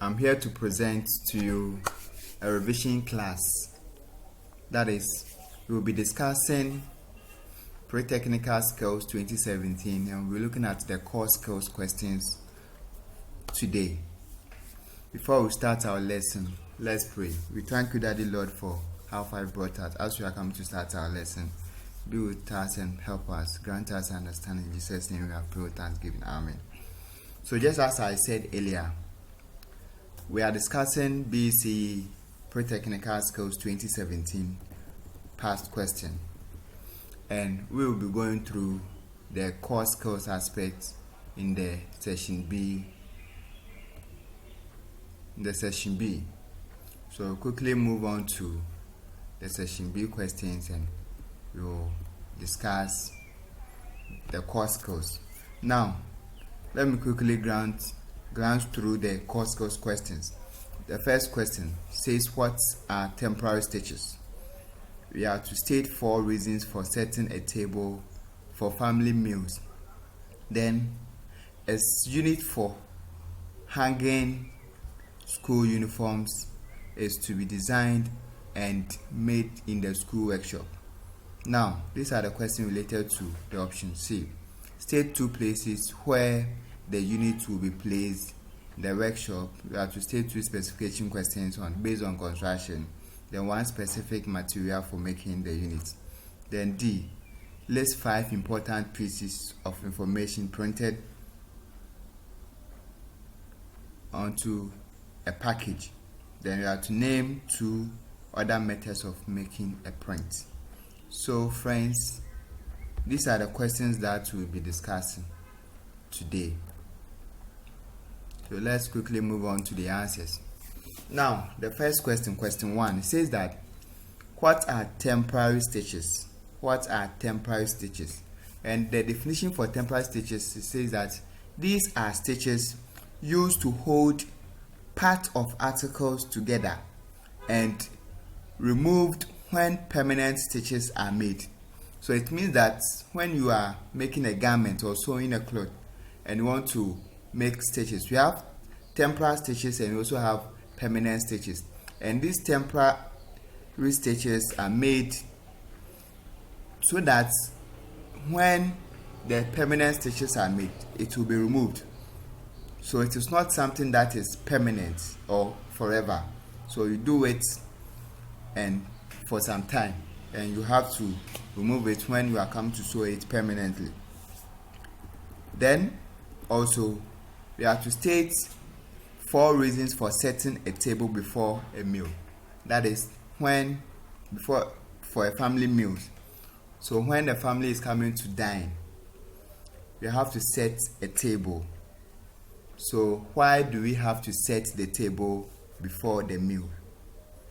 I'm here to present to you a revision class. That is, we will be discussing Pre-Technical Skills 2017, and we're looking at the core skills questions today. Before we start our lesson, let's pray. We thank you, Daddy Lord, for how far you brought us. As we are coming to start our lesson, be with us and help us. Grant us understanding. In Jesus' name we have prayed with thanksgiving. Amen. So just as I said earlier, we are discussing BC Pre-Technical Skills 2017 past question, and we will be going through the core skills aspects in the session B. So we'll quickly move on to the session B questions, and we will discuss the core skills. Now, let me quickly glance through the core skills questions. The first question says, what are temporary stitches? We are to state 4 reasons for setting a table for family meals. Then, a unit for hanging school uniforms is to be designed and made in the school workshop. Now, these are the questions related to the option C. State 2 places where the unit will be placed in the workshop. We have to state 2 specification questions based on construction. Then 1 specific material for making the unit. Then D. List 5 important pieces of information printed onto a package. Then we have to name 2 other methods of making a print. So friends, these are the questions that we'll be discussing today. So let's quickly move on to the answers. Now, the first question, question 1, it says that, what are temporary stitches? What are temporary stitches? And the definition for temporary stitches, it says that these are stitches used to hold part of articles together and removed when permanent stitches are made. So it means that when you are making a garment or sewing a cloth and you want to make stitches, we have temporary stitches and we also have permanent stitches. And these temporary stitches are made so that when the permanent stitches are made, it will be removed. So it is not something that is permanent or forever. So you do it and for some time, and you have to remove it when you are coming to sew it permanently. Then also we have to state 4 reasons for setting a table before a meal. That is for a family meal. So when the family is coming to dine, we have to set a table. So why do we have to set the table before the meal?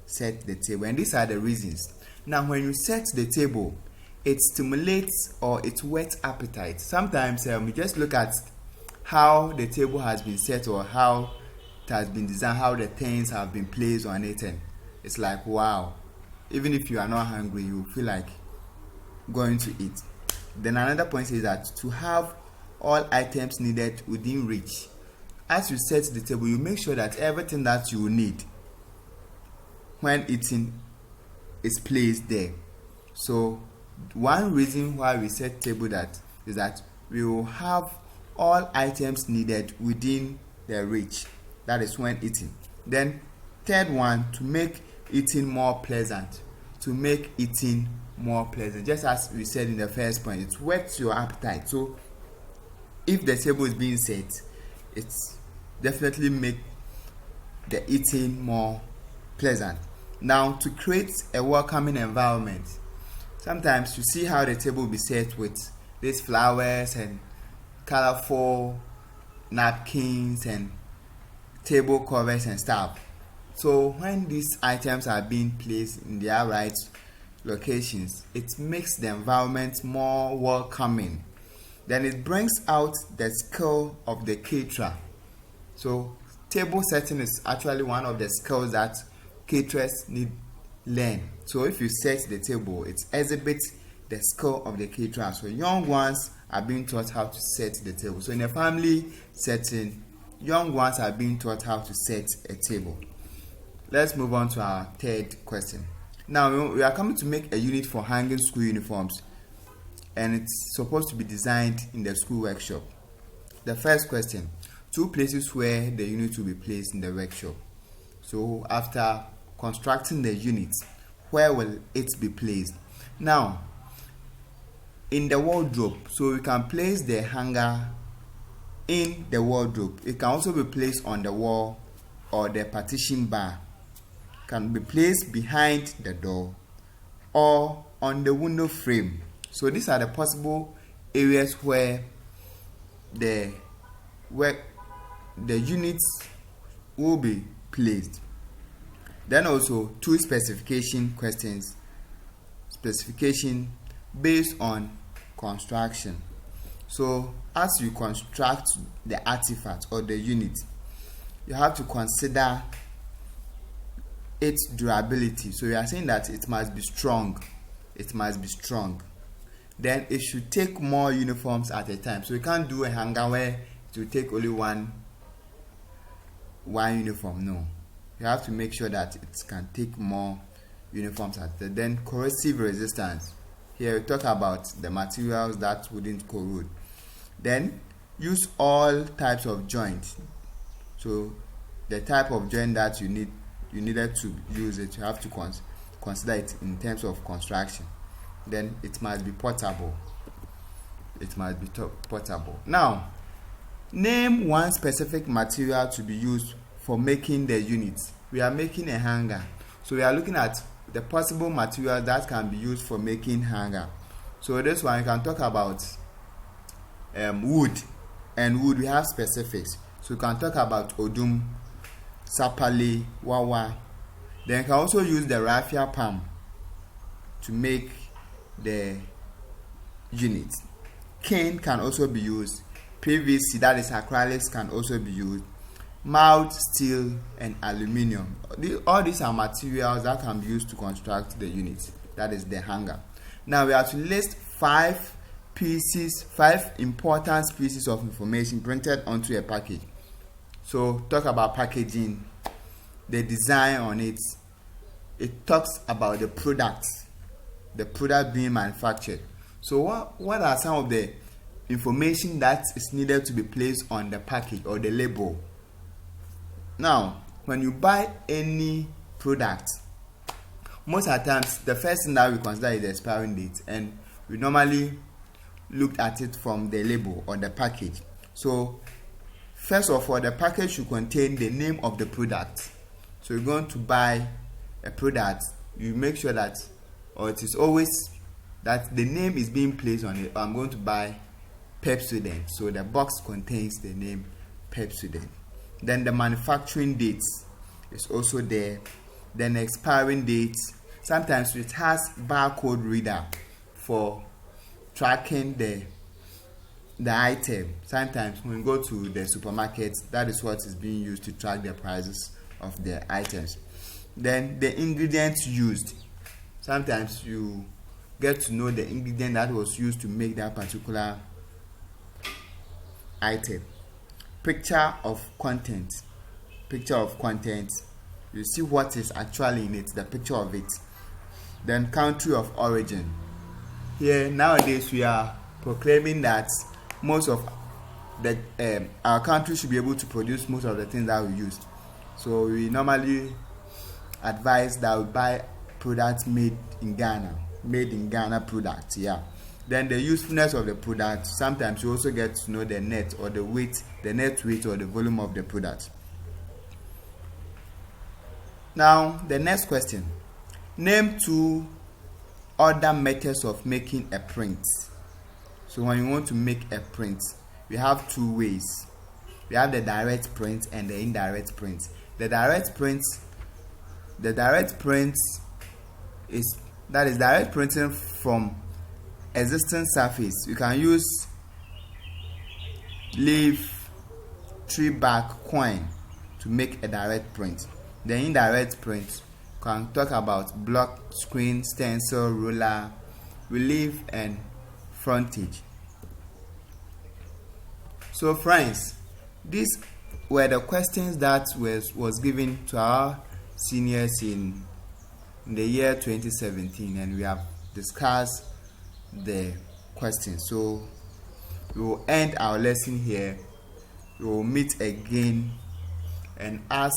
Set the table, and these are the reasons. Now, when you set the table, it stimulates or it whets appetite. Sometimes we just look at how the table has been set or how it has been designed, how the things have been placed on it, and it's like, wow. Even if you are not hungry, you feel like going to eat. Then another point is that to have all items needed within reach. As you set the table, you make sure that everything that you need when eating is placed there. So one reason why we set table is that we will have all items needed within the reach. That is when eating. Then third one, to make eating more pleasant. To make eating more pleasant. Just as we said in the first point, it whets your appetite. So if the table is being set, it's definitely make the eating more pleasant. Now, to create a welcoming environment, sometimes you see how the table will be set with these flowers and colorful napkins and table covers and stuff. So when these items are being placed in their right locations, it makes the environment more welcoming. Then it brings out the skill of the caterer. So table setting is actually one of the skills that caterers need learn. So if you set the table, it exhibits the skill of the caterer. So young ones are being taught how to set the table. So in a family setting, young ones are being taught how to set a table. Let's move on to our third question. Now we are coming to make a unit for hanging school uniforms, and it's supposed to be designed in the school workshop. The first question: 2 places where the unit will be placed in the workshop. So after constructing the unit, where will it be placed? Now, in the wardrobe, so we can place the hanger in the wardrobe. It can also be placed on the wall or the partition bar. It can be placed behind the door or on the window frame. So these are the possible areas where the units will be placed. Then also 2 specification questions. Specification based on construction. So as you construct the artifact or the unit, you have to consider its durability. So you are saying that it must be strong. It must be strong. Then it should take more uniforms at a time. So you can't do a hanger where it will take only one uniform. No. You have to make sure that it can take more uniforms at a time. Then corrosive resistance. Here we talk about the materials that wouldn't corrode. Then use all types of joints. So the type of joint that you needed to use it, you have to consider it in terms of construction. Then it must be portable. It must be portable. Now, name one specific material to be used for making the unit. We are making a hanger, so we are looking at the possible material that can be used for making hanger. So this one you can talk about wood, and wood we have specifics. So you can talk about odum, sapali, wawa. Then you can also use the raffia palm to make the unit. Cane can also be used. PVC, that is acrylics, can also be used. Mild steel and aluminium. All these are materials that can be used to construct the unit, that is the hanger. Now we have to list 5 important pieces of information printed onto a package. So talk about packaging, the design on it. It talks about the product being manufactured. So what are some of the information that is needed to be placed on the package or the label? Now, when you buy any product, most of the times the first thing that we consider is the expiring date, and we normally look at it from the label or the package. So first of all, the package should contain the name of the product. So you're going to buy a product, you make sure that, or it is always that the name is being placed on it. I'm going to buy Pepsodent, so the box contains the name Pepsodent. Then the manufacturing date is also there. Then expiring date. Sometimes it has barcode reader for tracking the item. Sometimes when you go to the supermarket, that is what is being used to track the prices of the items. Then the ingredients used. Sometimes you get to know the ingredient that was used to make that particular item. Picture of content. You see what is actually in it, the picture of it. Then country of origin. Here nowadays we are proclaiming that most of our country should be able to produce most of the things that we use. So we normally advise that we buy products made in Ghana products. Yeah. Then the usefulness of the product. Sometimes you also get to know the net or the weight, the net weight or the volume of the product. Now the next question: name 2 other methods of making a print. So when you want to make a print, we have 2 ways. We have the direct print and the indirect print. The direct print is direct printing from existing surface. You can use leaf, tree bark, coin to make a direct print. The indirect print can talk about block, screen, stencil, ruler, relief, and frontage. So friends, these were the questions that was given to our seniors in the year 2017, and we have discussed the questions. So we will end our lesson here. We will meet again, and as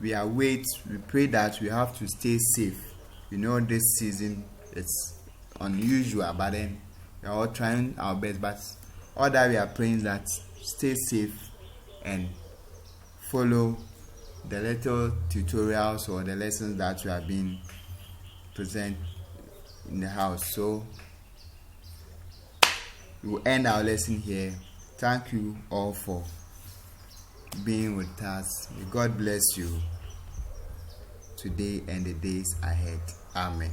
we await, we pray that we have to stay safe. This season it's unusual, but then we are all trying our best. But all that we are praying is that stay safe and follow the little tutorials or the lessons that we have been present in the house. So we will end our lesson here. Thank you all for being with us. May God bless you today and the days ahead. Amen.